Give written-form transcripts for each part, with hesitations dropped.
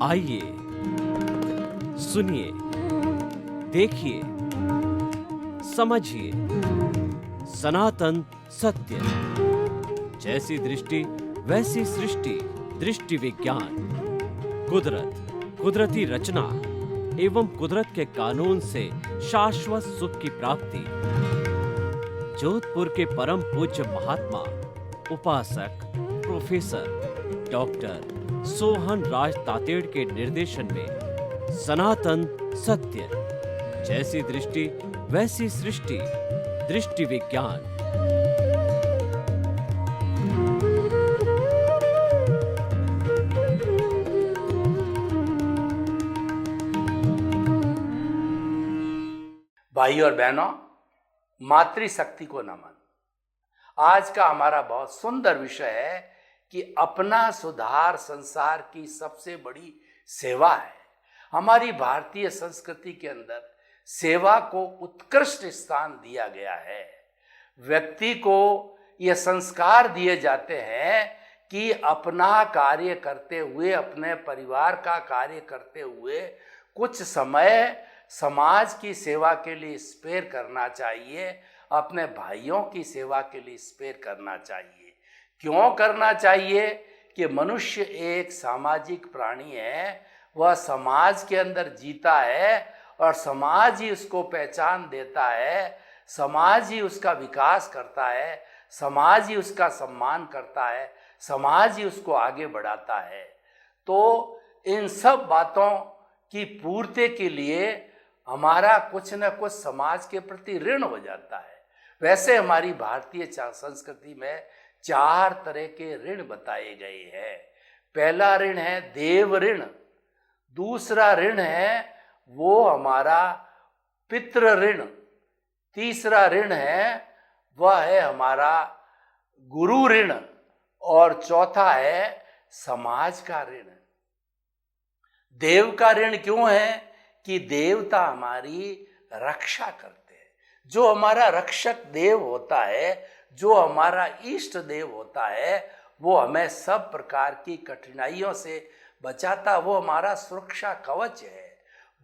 आइए, सुनिए, देखिए, समझिए सनातन सत्य। जैसी दृष्टि वैसी सृष्टि, दृष्टि विज्ञान। कुदरत, कुदरती रचना एवं कुदरत के कानून से शाश्वत सुख की प्राप्ति। जोधपुर के परम पूज्य महात्मा उपासक प्रोफेसर डॉक्टर सोहन राज तातेड़ के निर्देशन में सनातन सत्य। जैसी दृष्टि वैसी सृष्टि, दृष्टि विज्ञान। भाई और बहनों, मातृशक्ति को नमन। आज का हमारा बहुत सुंदर विषय है कि अपना सुधार संसार की सबसे बड़ी सेवा है। हमारी भारतीय संस्कृति के अंदर सेवा को उत्कृष्ट स्थान दिया गया है। व्यक्ति को ये संस्कार दिए जाते हैं कि अपना कार्य करते हुए, अपने परिवार का कार्य करते हुए कुछ समय समाज की सेवा के लिए स्पेयर करना चाहिए, अपने भाइयों की सेवा के लिए स्पेयर करना चाहिए। क्यों करना चाहिए? कि मनुष्य एक सामाजिक प्राणी है, वह समाज के अंदर जीता है और समाज ही उसको पहचान देता है, समाज ही उसका विकास करता है, समाज ही उसका सम्मान करता है, समाज ही उसको आगे बढ़ाता है। तो इन सब बातों की पूर्ति के लिए हमारा कुछ न कुछ समाज के प्रति ऋण हो जाता है। वैसे हमारी भारतीय संस्कृति में 4 तरह के ऋण बताए गए हैं। पहला ऋण है देव ऋण, दूसरा ऋण है वो हमारा पितृ ऋण, तीसरा ऋण है वह है हमारा गुरु ऋण और चौथा है समाज का ऋण। देव का ऋण क्यों है? कि देवता हमारी रक्षा करते हैं। जो हमारा रक्षक देव होता है, जो हमारा इष्ट देव होता है, वो हमें सब प्रकार की कठिनाइयों से बचाता, वो हमारा सुरक्षा कवच है।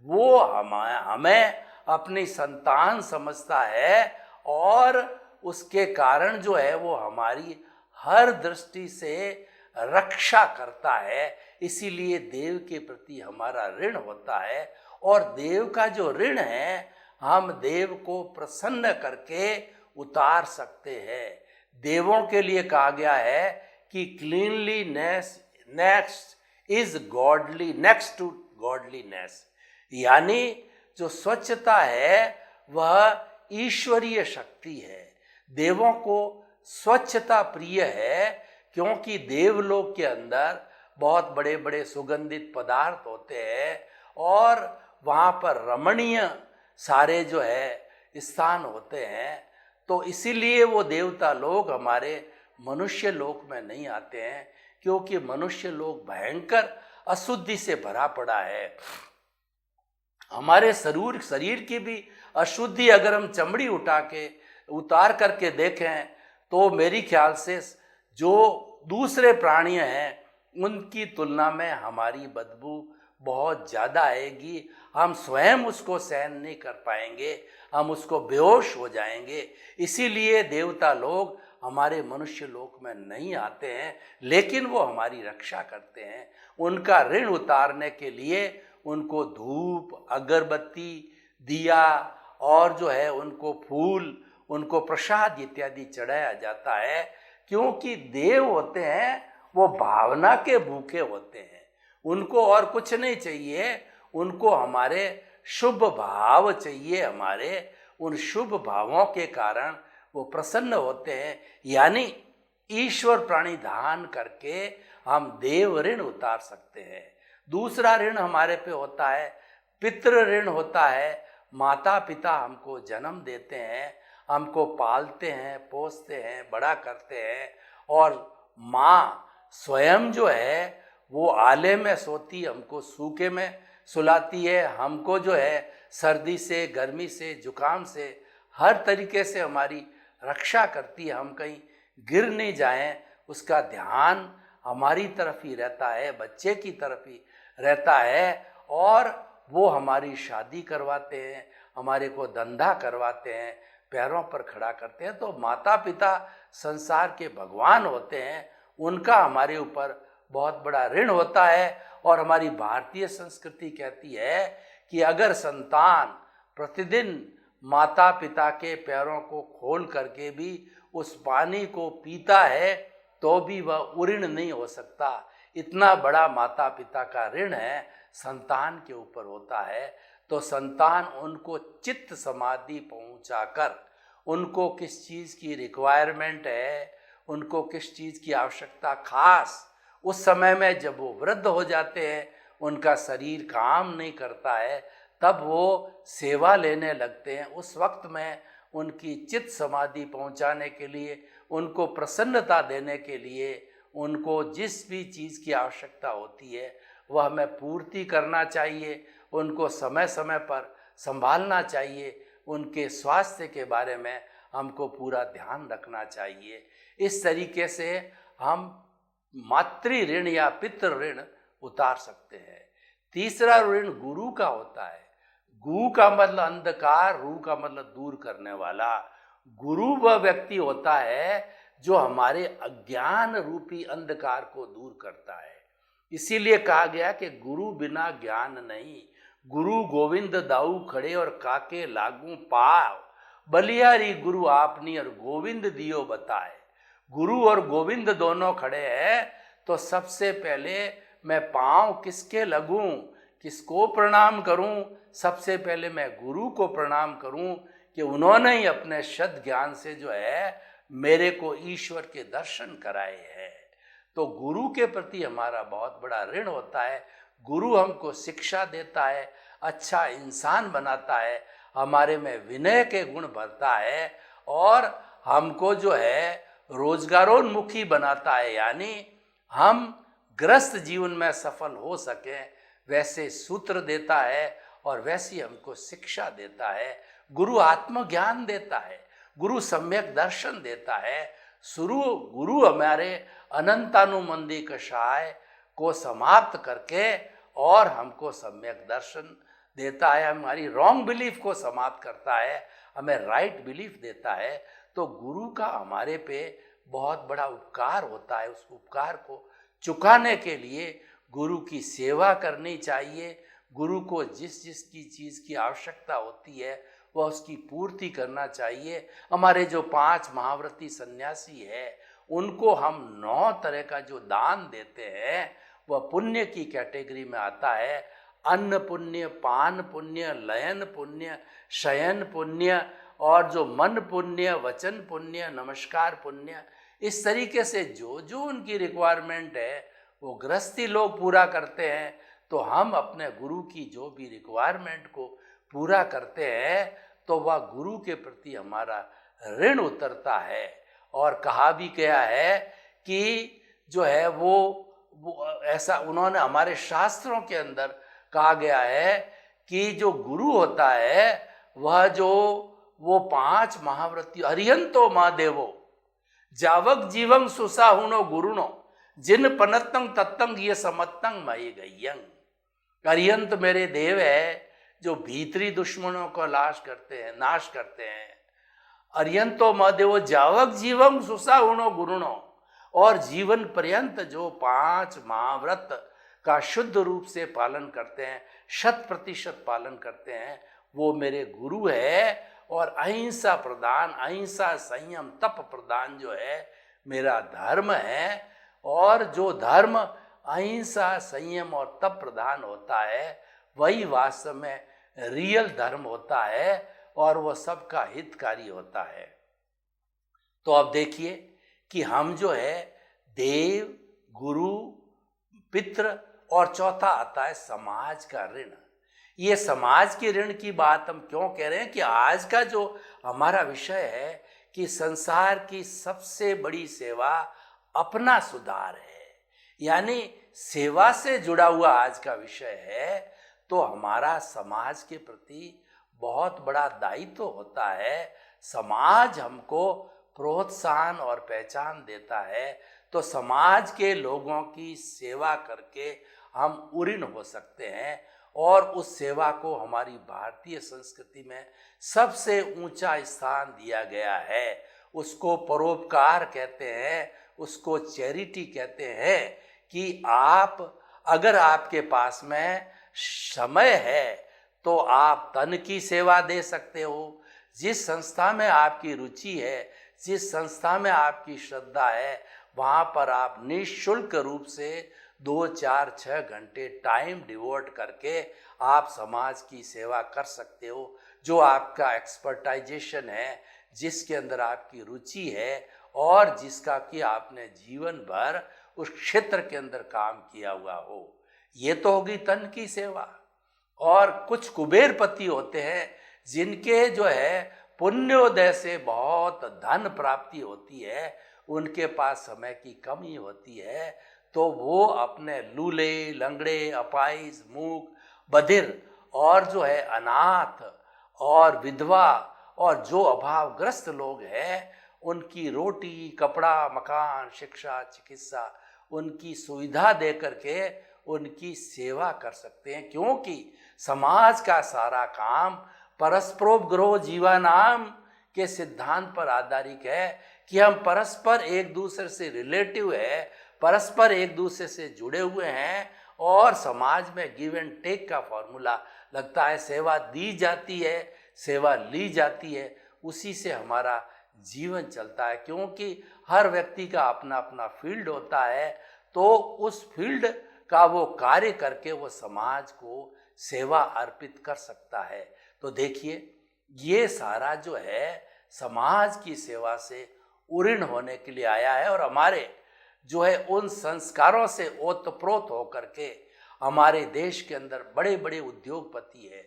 वो हमें अपनी संतान समझता है और उसके कारण जो है वो हमारी हर दृष्टि से रक्षा करता है। इसीलिए देव के प्रति हमारा ऋण होता है। और देव का जो ऋण है, हम देव को प्रसन्न करके उतार सकते हैं। देवों के लिए कहा गया है कि cleanliness next is godly, next to godliness, यानी जो स्वच्छता है वह ईश्वरीय शक्ति है। देवों को स्वच्छता प्रिय है, क्योंकि देवलोक के अंदर बहुत बड़े बड़े सुगंधित पदार्थ होते हैं और वहाँ पर रमणीय सारे जो है स्थान होते हैं। तो इसीलिए वो देवता लोग हमारे मनुष्य लोक में नहीं आते हैं, क्योंकि मनुष्य लोक भयंकर अशुद्धि से भरा पड़ा है। हमारे शरीर की भी अशुद्धि अगर हम चमड़ी उतार करके देखें तो मेरी ख्याल से जो दूसरे प्राणी हैं उनकी तुलना में हमारी बदबू बहुत ज़्यादा आएगी। हम स्वयं उसको सहन नहीं कर पाएंगे, हम उसको बेहोश हो जाएंगे। इसीलिए देवता लोग हमारे मनुष्य लोक में नहीं आते हैं, लेकिन वो हमारी रक्षा करते हैं। उनका ऋण उतारने के लिए उनको धूप, अगरबत्ती, दिया और जो है उनको फूल, उनको प्रसाद इत्यादि चढ़ाया जाता है। क्योंकि देव होते हैं वो भावना के भूखे होते हैं, उनको और कुछ नहीं चाहिए, उनको हमारे शुभ भाव चाहिए। हमारे उन शुभ भावों के कारण वो प्रसन्न होते हैं। यानी ईश्वर प्राणिधान करके हम देव ऋण उतार सकते हैं। दूसरा ऋण हमारे पे होता है पितृ ऋण होता है। माता पिता हमको जन्म देते हैं, हमको पालते हैं, पोसते हैं, बड़ा करते हैं, और माँ स्वयं जो है वो आले में सोती, हमको सूखे में सुलाती है। हमको जो है सर्दी से, गर्मी से, जुकाम से, हर तरीके से हमारी रक्षा करती है। हम कहीं गिर नहीं जाएं, उसका ध्यान हमारी तरफ ही रहता है, बच्चे की तरफ ही रहता है और वो हमारी शादी करवाते हैं, हमारे को धंधा करवाते हैं, पैरों पर खड़ा करते हैं। तो माता पिता संसार के भगवान होते हैं, उनका हमारे ऊपर बहुत बड़ा ऋण होता है। और हमारी भारतीय संस्कृति कहती है कि अगर संतान प्रतिदिन माता पिता के पैरों को खोल करके भी उस पानी को पीता है तो भी वह उऋण नहीं हो सकता। इतना बड़ा माता पिता का ऋण है संतान के ऊपर होता है। तो संतान उनको चित्त समाधि पहुंचाकर, उनको किस चीज़ की रिक्वायरमेंट है, उनको किस चीज़ की आवश्यकता, खास उस समय में जब वो वृद्ध हो जाते हैं, उनका शरीर काम नहीं करता है, तब वो सेवा लेने लगते हैं। उस वक्त में उनकी चित्त समाधि पहुंचाने के लिए, उनको प्रसन्नता देने के लिए, उनको जिस भी चीज़ की आवश्यकता होती है वह हमें पूर्ति करना चाहिए। उनको समय समय पर संभालना चाहिए, उनके स्वास्थ्य के बारे में हमको पूरा ध्यान रखना चाहिए। इस तरीके से हम मातृ ऋण या पितृ ऋण उतार सकते हैं। तीसरा ऋण गुरु का होता है। गु का मतलब अंधकार, रू का मतलब दूर करने वाला। गुरु वह व्यक्ति होता है जो हमारे अज्ञान रूपी अंधकार को दूर करता है। इसीलिए कहा गया कि गुरु बिना ज्ञान नहीं। गुरु गोविंद दाऊ खड़े और काके लागू पाव, बलियारी गुरु आपनी और गोविंद दियो बताए। गुरु और गोविंद दोनों खड़े हैं तो सबसे पहले मैं पांव किसके लगूं, किसको प्रणाम करूं? सबसे पहले मैं गुरु को प्रणाम करूं कि उन्होंने ही अपने शत ज्ञान से जो है मेरे को ईश्वर के दर्शन कराए हैं। तो गुरु के प्रति हमारा बहुत बड़ा ऋण होता है। गुरु हमको शिक्षा देता है, अच्छा इंसान बनाता है, हमारे में विनय के गुण भरता है और हमको जो है रोजगारोन्मुखी बनाता है, यानी हम ग्रस्त जीवन में सफल हो सकें वैसे सूत्र देता है और वैसी हमको शिक्षा देता है। गुरु आत्मज्ञान देता है, गुरु सम्यक दर्शन देता है। गुरु हमारे अनंतानुमंदी कषाय को समाप्त करके और हमको सम्यक दर्शन देता है, हमारी रॉन्ग बिलीफ को समाप्त करता है, हमें राइट बिलीफ देता है। तो गुरु का हमारे पे बहुत बड़ा उपकार होता है। उस उपकार को चुकाने के लिए गुरु की सेवा करनी चाहिए। गुरु को जिस जिस की चीज़ की आवश्यकता होती है वह उसकी पूर्ति करना चाहिए। हमारे जो 5 महाव्रती सन्यासी है उनको हम 9 तरह का जो दान देते हैं वह पुण्य की कैटेगरी में आता है। अन्न पुण्य, पान पुण्य, लयन पुण्य, शयन पुण्य और जो मन पुण्य, वचन पुण्य, नमस्कार पुण्य। इस तरीके से जो जो उनकी रिक्वायरमेंट है वो गृहस्थी लोग पूरा करते हैं। तो हम अपने गुरु की जो भी रिक्वायरमेंट को पूरा करते हैं तो वह गुरु के प्रति हमारा ऋण उतरता है। और कहा भी गया है कि जो है वो ऐसा उन्होंने हमारे शास्त्रों के अंदर कहा गया है कि जो गुरु होता है वह जो वो 5 महाव्रती हरियंतो महादेवो जावक जीवं सुसाहुनो गुरुनो जिन पनतंग तत्तंग ये समत्तंग मई गयंग। अरियंत मेरे देव है जो भीतरी दुश्मनों को नाश करते हैं। अरियंतो महादेवो जावक जीवं सुसाहुनो गुरुनो, और जीवन पर्यंत जो 5 महाव्रत का शुद्ध रूप से पालन करते हैं, 100% पालन करते हैं, वो मेरे गुरु है। और अहिंसा प्रदान, अहिंसा संयम तप प्रदान जो है मेरा धर्म है। और जो धर्म अहिंसा संयम और तप प्रदान होता है वही वास्तव में रियल धर्म होता है और वह सबका हितकारी होता है। तो अब देखिए कि हम जो है देव, गुरु, पितृ और चौथा आता है समाज का ऋण। ये समाज के ऋण की बात हम क्यों कह रहे हैं कि आज का जो हमारा विषय है कि संसार की सबसे बड़ी सेवा अपना सुधार है, यानी सेवा से जुड़ा हुआ आज का विषय है। तो हमारा समाज के प्रति बहुत बड़ा दायित्व होता है। समाज हमको प्रोत्साहन और पहचान देता है। तो समाज के लोगों की सेवा करके हम उऋण हो सकते हैं। और उस सेवा को हमारी भारतीय संस्कृति में सबसे ऊंचा स्थान दिया गया है। उसको परोपकार कहते हैं, उसको चैरिटी कहते हैं कि आप, अगर आपके पास में समय है तो आप तन की सेवा दे सकते हो। जिस संस्था में आपकी रुचि है, जिस संस्था में आपकी श्रद्धा है, वहाँ पर आप निःशुल्क रूप से 2, 4, 6 घंटे टाइम डिवोट करके आप समाज की सेवा कर सकते हो। जो आपका एक्सपर्टाइजेशन है, जिसके अंदर आपकी रुचि है और जिसका कि आपने जीवन भर उस क्षेत्र के अंदर काम किया हुआ हो, ये तो होगी तन की सेवा। और कुछ कुबेरपति होते हैं जिनके जो है पुण्योदय से बहुत धन प्राप्ति होती है, उनके पास समय की कमी होती है, तो वो अपने लूले, लंगड़े, अपाहिज, मूक, बधिर और जो है अनाथ और विधवा और जो अभावग्रस्त लोग हैं, उनकी रोटी, कपड़ा, मकान, शिक्षा, चिकित्सा, उनकी सुविधा दे करके उनकी सेवा कर सकते हैं। क्योंकि समाज का सारा काम परस्परोपग्रह जीवानाम के सिद्धांत पर आधारित है कि हम परस्पर एक दूसरे से रिलेटिव है, परस्पर एक दूसरे से जुड़े हुए हैं और समाज में गिव एंड टेक का फॉर्मूला लगता है। सेवा दी जाती है, सेवा ली जाती है, उसी से हमारा जीवन चलता है। क्योंकि हर व्यक्ति का अपना अपना फील्ड होता है, तो उस फील्ड का वो कार्य करके वो समाज को सेवा अर्पित कर सकता है। तो देखिए, ये सारा जो है समाज की सेवा से उऋण होने के लिए आया है। और हमारे जो है उन संस्कारों से ओतप्रोत होकर के हमारे देश के अंदर बड़े बड़े उद्योगपति है,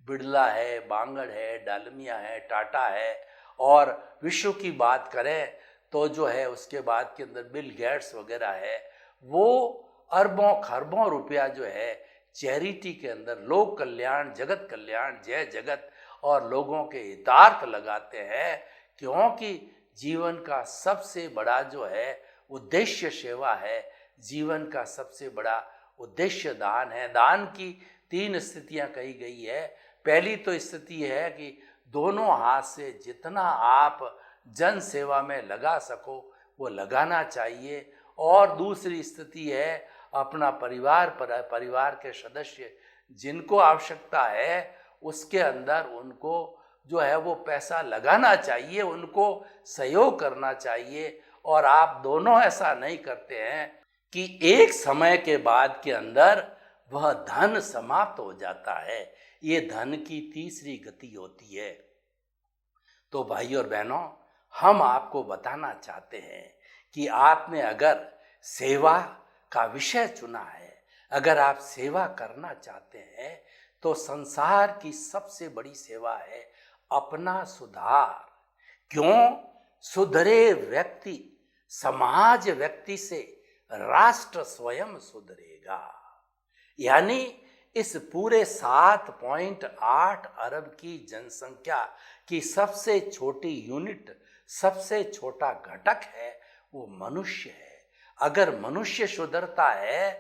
बिड़ला है, बांगड़ है, डालमिया है, टाटा है, और विश्व की बात करें तो जो है उसके बाद के अंदर बिल गेट्स वगैरह है। वो अरबों खरबों रुपया जो है चैरिटी के अंदर लोक कल्याण, जगत कल्याण, जय जगत और लोगों के हितार्थ लगाते हैं। क्योंकि जीवन का सबसे बड़ा जो है उद्देश्य सेवा है, जीवन का सबसे बड़ा उद्देश्य दान है। दान की 3 स्थितियां कही गई है। पहली तो स्थिति है कि दोनों हाथ से जितना आप जन सेवा में लगा सको वो लगाना चाहिए। और दूसरी स्थिति है अपना परिवार के सदस्य जिनको आवश्यकता है उसके अंदर उनको जो है वो पैसा लगाना चाहिए, उनको सहयोग करना चाहिए। और आप दोनों ऐसा नहीं करते हैं कि एक समय के बाद के अंदर वह धन समाप्त हो जाता है। ये धन की तीसरी गति होती है। तो भाई और बहनों, हम आपको बताना चाहते हैं कि आपने अगर सेवा का विषय चुना है, अगर आप सेवा करना चाहते हैं, तो संसार की सबसे बड़ी सेवा है अपना सुधार। क्यों? सुधरे व्यक्ति, समाज व्यक्ति से राष्ट्र स्वयं सुधरेगा। यानी इस पूरे 7.8 अरब की जनसंख्या की सबसे छोटी यूनिट, सबसे छोटा घटक है वो मनुष्य है। अगर मनुष्य सुधरता है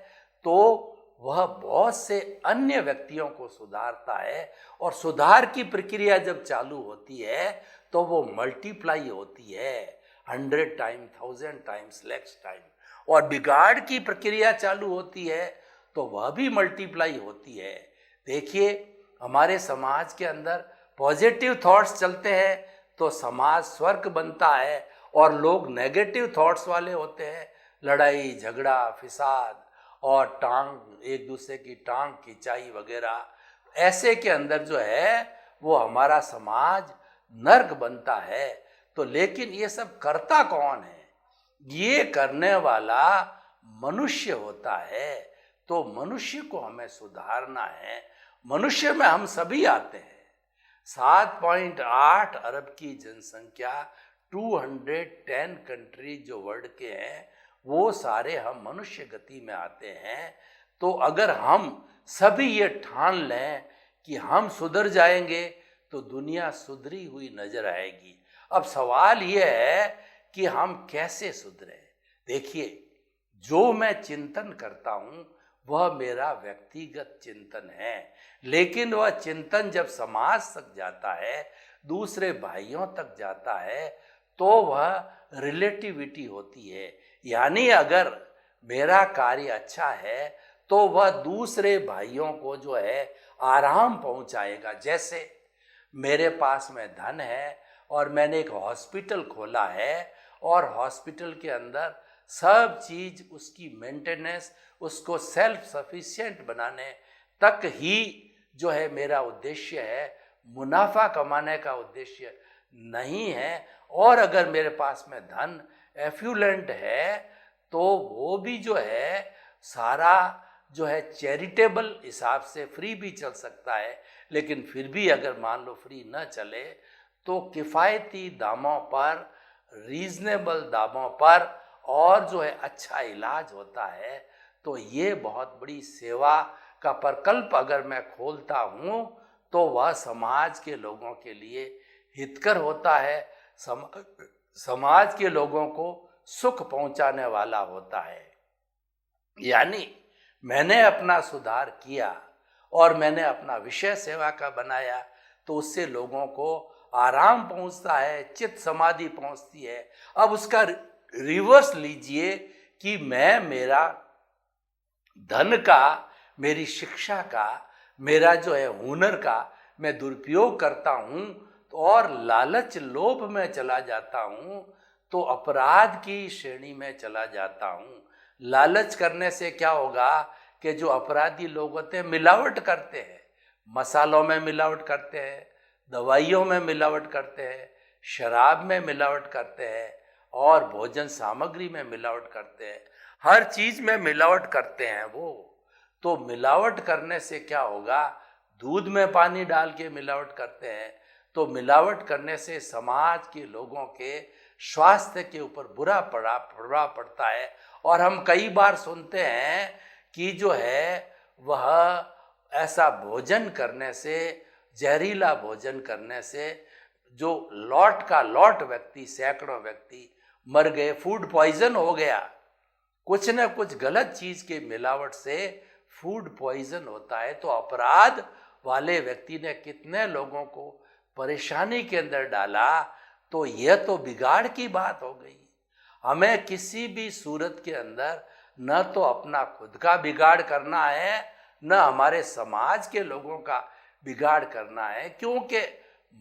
तो वह बहुत से अन्य व्यक्तियों को सुधारता है, और सुधार की प्रक्रिया जब चालू होती है तो वो मल्टीप्लाई होती है 100 टाइम, 1000 टाइम्स, लैक्स टाइम। और बिगाड़ की प्रक्रिया चालू होती है तो वह भी मल्टीप्लाई होती है। देखिए, हमारे समाज के अंदर पॉजिटिव थॉट्स चलते हैं तो समाज स्वर्ग बनता है, और लोग नेगेटिव थॉट्स वाले होते हैं, लड़ाई झगड़ा, फिसाद और एक दूसरे की टांग खिंचाई वगैरह, ऐसे के अंदर जो है वो हमारा समाज नर्क बनता है। तो लेकिन ये सब करता कौन है? ये करने वाला मनुष्य होता है। तो मनुष्य को हमें सुधारना है। मनुष्य में हम सभी आते हैं। 7.8 अरब की जनसंख्या, 210 कंट्री जो वर्ल्ड के हैं, वो सारे हम मनुष्य गति में आते हैं। तो अगर हम सभी ये ठान लें कि हम सुधर जाएंगे तो दुनिया सुधरी हुई नजर आएगी। अब सवाल ये है कि हम कैसे सुधरें। देखिए, जो मैं चिंतन करता हूँ वह मेरा व्यक्तिगत चिंतन है। लेकिन वह चिंतन जब समाज तक जाता है, दूसरे भाइयों तक जाता है, तो वह रिलेटिविटी होती है। यानी अगर मेरा कार्य अच्छा है तो वह दूसरे भाइयों को जो है आराम पहुंचाएगा। जैसे मेरे पास में धन है और मैंने एक हॉस्पिटल खोला है और हॉस्पिटल के अंदर सब चीज उसकी मेंटेनेंस, उसको सेल्फ सफिशिएंट बनाने तक ही जो है मेरा उद्देश्य है, मुनाफा कमाने का उद्देश्य नहीं है। और अगर मेरे पास में धन एफ्लुएंट है तो वो भी जो है सारा जो है चैरिटेबल हिसाब से फ्री भी चल सकता है। लेकिन फिर भी अगर मान लो फ्री न चले तो किफ़ायती दामों पर, रीजनेबल दामों पर और जो है अच्छा इलाज होता है। तो ये बहुत बड़ी सेवा का प्रकल्प अगर मैं खोलता हूँ तो वह समाज के लोगों के लिए हितकर होता है, समाज के लोगों को सुख पहुंचाने वाला होता है। यानी मैंने अपना सुधार किया और मैंने अपना विषय सेवा का बनाया तो उससे लोगों को आराम पहुंचता है, चित्त समाधि पहुंचती है। अब उसका रिवर्स लीजिए कि मैं मेरा धन का, मेरी शिक्षा का, मेरा जो है हुनर का मैं दुरुपयोग करता हूँ और लालच लोभ में चला जाता हूँ तो अपराध की श्रेणी में चला जाता हूँ। लालच करने से क्या होगा कि जो अपराधी लोग होते हैं मिलावट करते हैं, मसालों में मिलावट करते हैं, दवाइयों में मिलावट करते हैं, शराब में मिलावट करते हैं और भोजन सामग्री में मिलावट करते हैं, हर चीज में मिलावट करते हैं वो। तो मिलावट करने से क्या होगा, दूध में पानी डाल के मिलावट करते हैं तो मिलावट करने से समाज के लोगों के स्वास्थ्य के ऊपर बुरा प्रभाव पड़ता है। और हम कई बार सुनते हैं कि जो है वह ऐसा भोजन करने से, जहरीला भोजन करने से जो लॉट का लॉट व्यक्ति, सैकड़ों व्यक्ति मर गए, फूड पॉइजन हो गया। कुछ न कुछ गलत चीज के मिलावट से फूड पॉइजन होता है। तो अपराध वाले व्यक्ति ने कितने लोगों को परेशानी के अंदर डाला। तो यह तो बिगाड़ की बात हो गई। हमें किसी भी सूरत के अंदर न तो अपना खुद का बिगाड़ करना है, न हमारे समाज के लोगों का बिगाड़ करना है, क्योंकि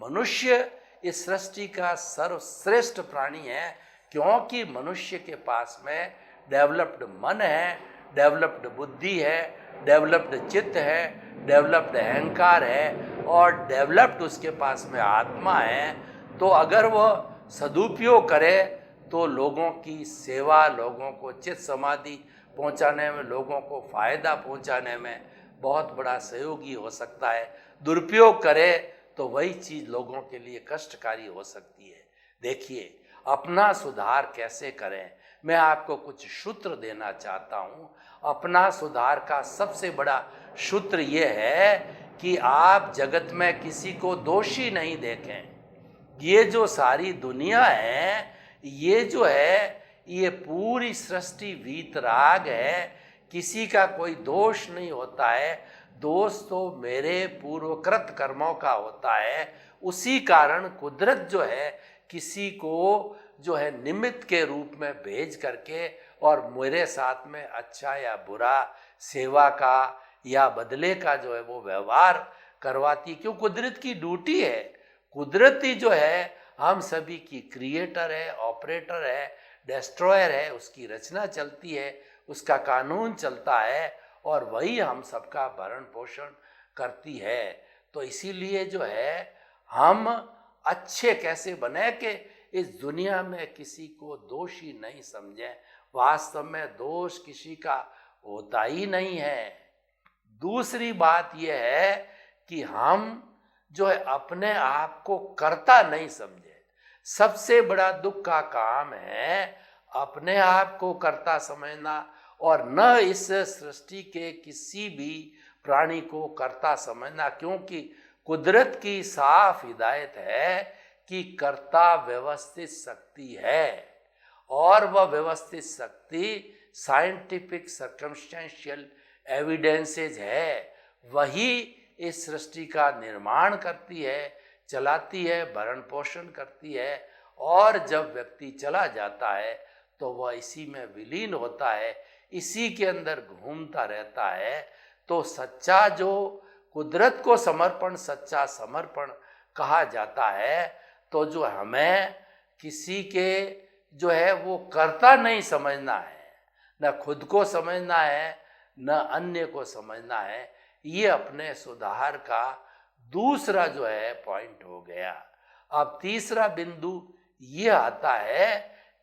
मनुष्य इस सृष्टि का सर्वश्रेष्ठ प्राणी है। क्योंकि मनुष्य के पास में डेवलप्ड मन है, डेवलप्ड बुद्धि है, डेवलप्ड चित्त है, डेवलप्ड अहंकार है और डेवलप्ड उसके पास में आत्मा है। तो अगर वह सदुपयोग करे तो लोगों की सेवा, लोगों को चित्त समाधि पहुंचाने में, लोगों को फायदा पहुंचाने में बहुत बड़ा सहयोगी हो सकता है। दुरुपयोग करे तो वही चीज लोगों के लिए कष्टकारी हो सकती है। देखिए अपना सुधार कैसे करें, मैं आपको कुछ सूत्र देना चाहता हूँ। अपना सुधार का सबसे बड़ा सूत्र ये है कि आप जगत में किसी को दोषी नहीं देखें। ये जो सारी दुनिया है, ये जो है, ये पूरी सृष्टि वीतराग है, किसी का कोई दोष नहीं होता है। दोष तो मेरे पूर्वकृत कर्मों का होता है। उसी कारण कुदरत जो है किसी को जो है निमित्त के रूप में भेज करके और मेरे साथ में अच्छा या बुरा, सेवा का या बदले का जो है वो व्यवहार करवाती। क्यों, कुदरत की ड्यूटी है। कुदरती जो है हम सभी की क्रिएटर है, ऑपरेटर है, डिस्ट्रॉयर है, उसकी रचना चलती है, उसका कानून चलता है और वही हम सबका भरण पोषण करती है। तो इसीलिए जो है हम अच्छे कैसे बने कि इस दुनिया में किसी को दोषी नहीं समझें। वास्तव में दोष किसी का होता ही नहीं है। दूसरी बात यह है कि हम जो है अपने आप को कर्ता नहीं समझे। सबसे बड़ा दुख का काम है अपने आप को कर्ता समझना और न इस सृष्टि के किसी भी प्राणी को कर्ता समझना। क्योंकि कुदरत की साफ हिदायत है कि कर्ता व्यवस्थित शक्ति है और वह व्यवस्थित शक्ति साइंटिफिक सर्कमस्टेंशियल एविडेंसेज है वही इस सृष्टि का निर्माण करती है, चलाती है, भरण पोषण करती है। और जब व्यक्ति चला जाता है तो वह इसी में विलीन होता है, इसी के अंदर घूमता रहता है। तो सच्चा जो कुदरत को समर्पण, सच्चा समर्पण कहा जाता है। तो जो हमें किसी के जो है वो कर्ता नहीं समझना है, न खुद को समझना है, न अन्य को समझना है। ये अपने सुधार का दूसरा जो है पॉइंट हो गया। अब तीसरा बिंदु ये आता है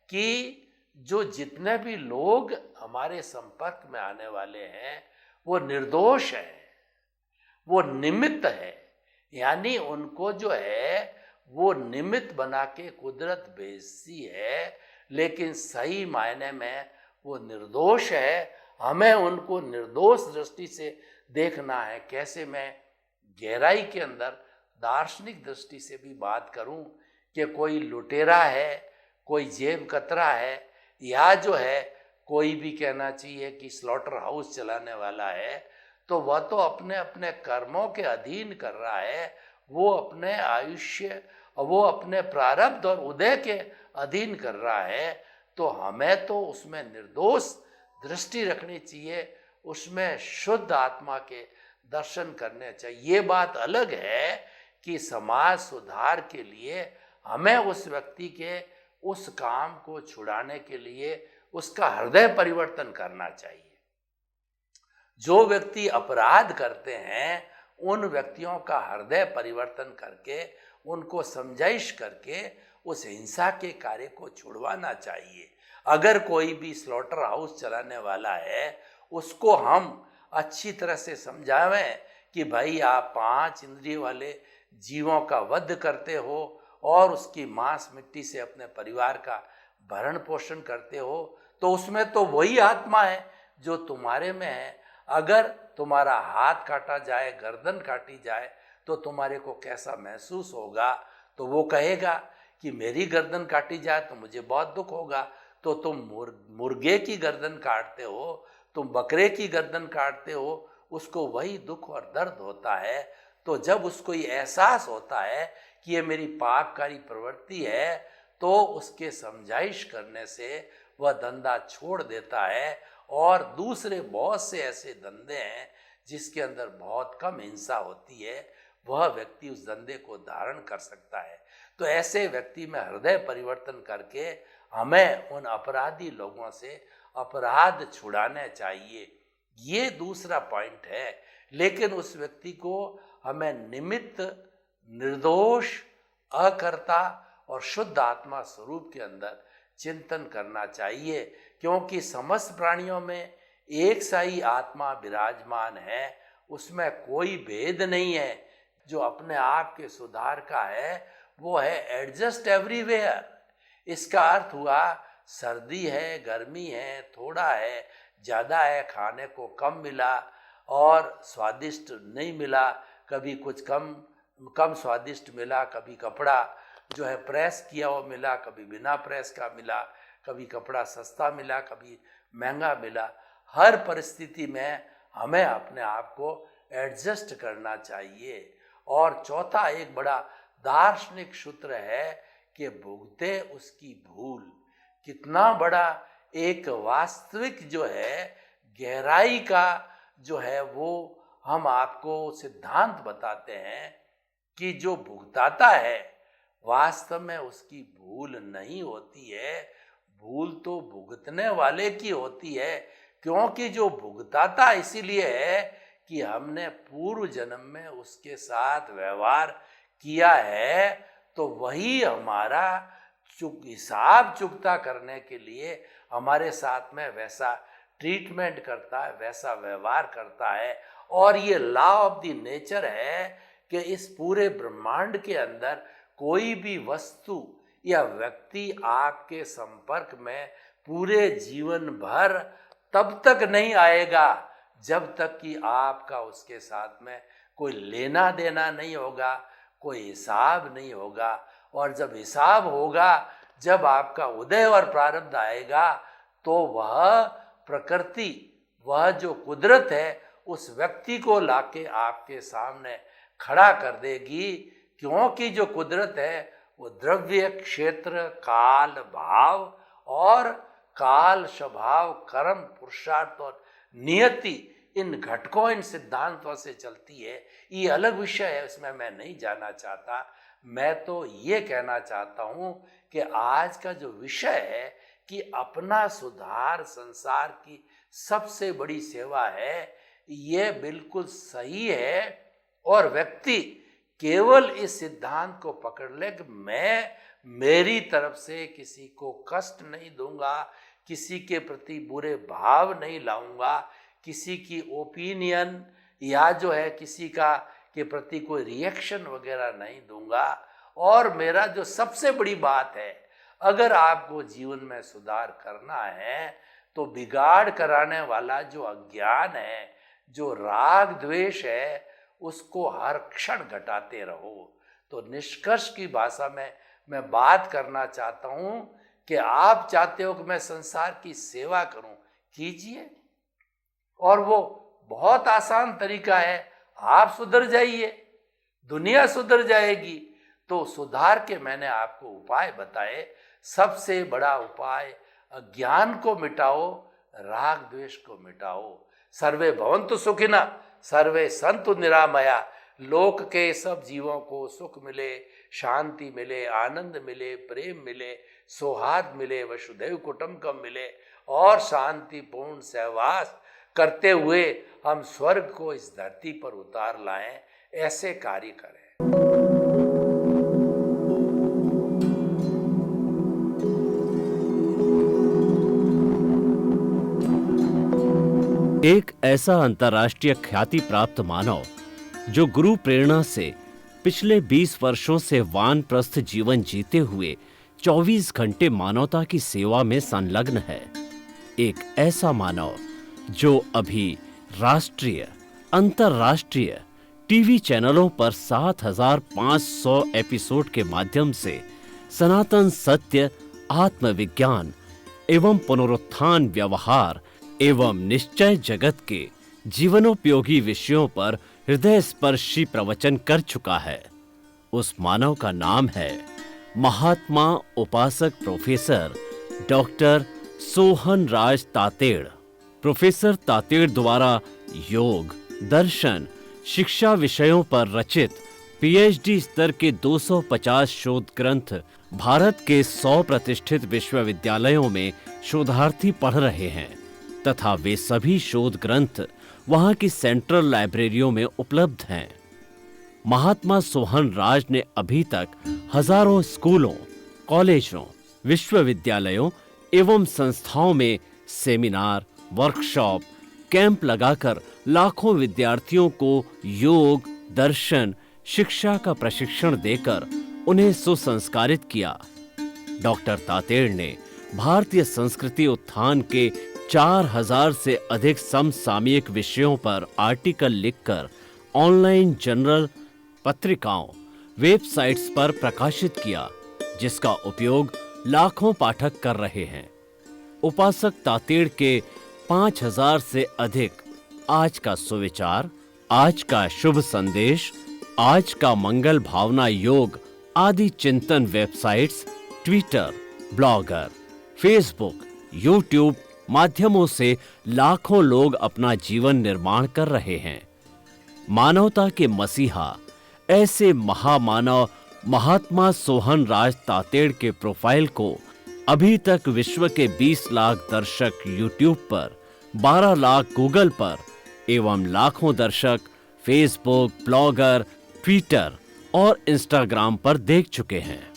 कि जो जितने भी लोग हमारे संपर्क में आने वाले हैं वो निर्दोष है, वो निमित्त है। यानी उनको जो है वो निमित्त बना के कुदरत भेजती है, लेकिन सही मायने में वो निर्दोष है। हमें उनको निर्दोष दृष्टि से देखना है। कैसे मैं गहराई के अंदर दार्शनिक दृष्टि से भी बात करूं कि कोई लुटेरा है, कोई जेब कतरा है, या जो है कोई भी कहना चाहिए कि स्लॉटर हाउस चलाने वाला है, तो वह तो अपने अपने कर्मों के अधीन कर रहा है। वो अपने आयुष्य, वो अपने प्रारब्ध और उदय के अधीन कर रहा है। तो हमें तो उसमें निर्दोष दृष्टि रखनी चाहिए, उसमें शुद्ध आत्मा के दर्शन करने चाहिए। ये बात अलग है कि समाज सुधार के लिए हमें उस व्यक्ति के उस काम को छुड़ाने के लिए उसका हृदय परिवर्तन करना चाहिए। जो व्यक्ति अपराध करते हैं उन व्यक्तियों का हृदय परिवर्तन करके, उनको समझाइश करके उस हिंसा के कार्य को छुड़वाना चाहिए। अगर कोई भी स्लॉटर हाउस चलाने वाला है उसको हम अच्छी तरह से समझावें कि भाई आप 5 इंद्रिय वाले जीवों का वध करते हो और उसकी मांस मिट्टी से अपने परिवार का भरण पोषण करते हो, तो उसमें तो वही आत्मा है जो तुम्हारे में है। अगर तुम्हारा हाथ काटा जाए, गर्दन काटी जाए, तो तुम्हारे को कैसा महसूस होगा? तो वो कहेगा कि मेरी गर्दन काटी जाए तो मुझे बहुत दुख होगा। तो तुम मुर्गे की गर्दन काटते हो, तुम बकरे की गर्दन काटते हो, उसको वही दुख और दर्द होता है। तो जब उसको ये एहसास होता है कि ये मेरी पापकारी प्रवृत्ति है, तो उसके समझाइश करने से वह धंधा छोड़ देता है। और दूसरे बहुत से ऐसे धंधे हैं जिसके अंदर बहुत कम हिंसा होती है, वह व्यक्ति उस धंधे को धारण कर सकता है। तो ऐसे व्यक्ति में हृदय परिवर्तन करके हमें उन अपराधी लोगों से अपराध छुड़ाने चाहिए। ये दूसरा पॉइंट है। लेकिन उस व्यक्ति को हमें निमित्त, निर्दोष, अकर्ता और शुद्ध आत्मा स्वरूप के अंदर चिंतन करना चाहिए, क्योंकि समस्त प्राणियों में एक सा ही आत्मा विराजमान है, उसमें कोई भेद नहीं है। जो अपने आप के सुधार का है वो है एडजस्ट एवरीवेयर। इसका अर्थ हुआ सर्दी है, गर्मी है, थोड़ा है, ज़्यादा है, खाने को कम मिला और स्वादिष्ट नहीं मिला, कभी कुछ कम स्वादिष्ट मिला, कभी कपड़ा जो है प्रेस किया हुआ मिला, कभी बिना प्रेस का मिला, कभी कपड़ा सस्ता मिला, कभी महंगा मिला। हर परिस्थिति में हमें अपने आप को एडजस्ट करना चाहिए। और चौथा एक बड़ा दार्शनिक सूत्र है कि भुगते उसकी भूल। कितना बड़ा एक वास्तविक जो है गहराई का जो है वो हम आपको सिद्धांत बताते हैं कि जो भुगताता है वास्तव में उसकी भूल नहीं होती है, भूल तो भुगतने वाले की होती है। क्योंकि जो भुगताता इसीलिए है कि हमने पूर्व जन्म में उसके साथ व्यवहार किया है, तो वही हमारा हिसाब चुकता करने के लिए हमारे साथ में वैसा ट्रीटमेंट करता है, वैसा व्यवहार करता है। और ये लॉ ऑफ द नेचर है कि इस पूरे ब्रह्मांड के अंदर कोई भी वस्तु या व्यक्ति आपके संपर्क में पूरे जीवन भर तब तक नहीं आएगा जब तक कि आपका उसके साथ में कोई लेना देना नहीं होगा, कोई हिसाब नहीं होगा। और जब हिसाब होगा, जब आपका उदय और प्रारब्ध आएगा, तो वह प्रकृति वह जो कुदरत है उस व्यक्ति को लाके आपके सामने खड़ा कर देगी, क्योंकि जो कुदरत है वो द्रव्य, क्षेत्र, काल, भाव और काल, स्वभाव, कर्म, पुरुषार्थ और नियति, इन घटकों, इन सिद्धांतों से चलती है। ये अलग विषय है, उसमें मैं नहीं जाना चाहता। मैं तो ये कहना चाहता हूँ कि आज का जो विषय है कि अपना सुधार संसार की सबसे बड़ी सेवा है, ये बिल्कुल सही है। और व्यक्ति केवल इस सिद्धांत को पकड़ ले कि मैं मेरी तरफ से किसी को कष्ट नहीं दूंगा, किसी के प्रति बुरे भाव नहीं लाऊंगा, किसी की ओपिनियन या जो है किसी का के प्रति कोई रिएक्शन वगैरह नहीं दूंगा। और मेरा जो सबसे बड़ी बात है, अगर आपको जीवन में सुधार करना है तो बिगाड़ कराने वाला जो अज्ञान है, जो राग द्वेष है, उसको हर क्षण घटाते रहो। तो निष्कर्ष की भाषा में मैं बात करना चाहता हूँ कि आप चाहते हो कि मैं संसार की सेवा करूँ, कीजिए। और वो बहुत आसान तरीका है, आप सुधर जाइए, दुनिया सुधर जाएगी। तो सुधार के मैंने आपको उपाय बताए। सबसे बड़ा उपाय, अज्ञान को मिटाओ, राग द्वेष को मिटाओ। सर्वे भवन्तु सुखिनः, सर्वे सन्तु निरामया। लोक के सब जीवों को सुख मिले, शांति मिले, आनंद मिले, प्रेम मिले, सौहार्द मिले, वसुधैव कुटुम्बकम मिले और शांतिपूर्ण सहवास करते हुए हम स्वर्ग को इस धरती पर उतार लाएं। ऐसे कार्य करें। एक ऐसा अंतर्राष्ट्रीय ख्याति प्राप्त मानव जो गुरु प्रेरणा से पिछले 20 वर्षों से वानप्रस्थ जीवन जीते हुए 24 घंटे मानवता की सेवा में संलग्न है। एक ऐसा मानव जो अभी राष्ट्रीय, अंतर्राष्ट्रीय टीवी चैनलों पर 7,500 एपिसोड के माध्यम से सनातन सत्य, आत्मविज्ञान एवं पुनरुत्थान, व्यवहार एवं निश्चय जगत के जीवनोपयोगी विषयों पर हृदय स्पर्शी प्रवचन कर चुका है। उस मानव का नाम है महात्मा उपासक प्रोफेसर डॉक्टर सोहन राज तातेड़। प्रोफेसर तातेड़ द्वारा योग, दर्शन, शिक्षा विषयों पर रचित पीएचडी स्तर के 250 शोध ग्रंथ भारत के 100 प्रतिष्ठित विश्वविद्यालयों में शोधार्थी पढ़ रहे हैं तथा वे सभी शोध ग्रंथ वहां की सेंट्रल लाइब्रेरियों में उपलब्ध हैं। महात्मा सोहन राज ने अभी तक हजारों स्कूलों, कॉलेजों, विश्वविद्यालयों एवं संस्थाओं में सेमिनार, वर्कशॉप, कैंप लगाकर लाखों विद्यार्थियों को योग, दर्शन, शिक्षा का प्रशिक्षण देकर उन्हें सुसंस्कारित किया। डॉक्टर तातेड़ ने भारतीय संस्कृति उत्थान के 4000 से अधिक समसामयिक विषयों पर आर्टिकल लिखकर ऑनलाइन जर्नल, पत्रिकाओं, वेबसाइट्स पर प्रकाशित किया, जिसका उपयोग लाखों पाठक कर रहे हैं। उपासक तातेड़ के 5000 से अधिक आज का सुविचार, आज का शुभ संदेश, आज का मंगल भावना योग आदि चिंतन websites, Twitter, blogger, Facebook, YouTube माध्यमों से लाखों लोग अपना जीवन निर्माण कर रहे हैं। मानवता के मसीहा ऐसे महामानव महात्मा सोहन राज तातेड़ के प्रोफाइल को अभी तक विश्व के 20 लाख दर्शक यूट्यूब पर, 12 लाख गूगल पर एवं लाखों दर्शक फेसबुक, ब्लॉगर, ट्विटर और इंस्टाग्राम पर देख चुके हैं।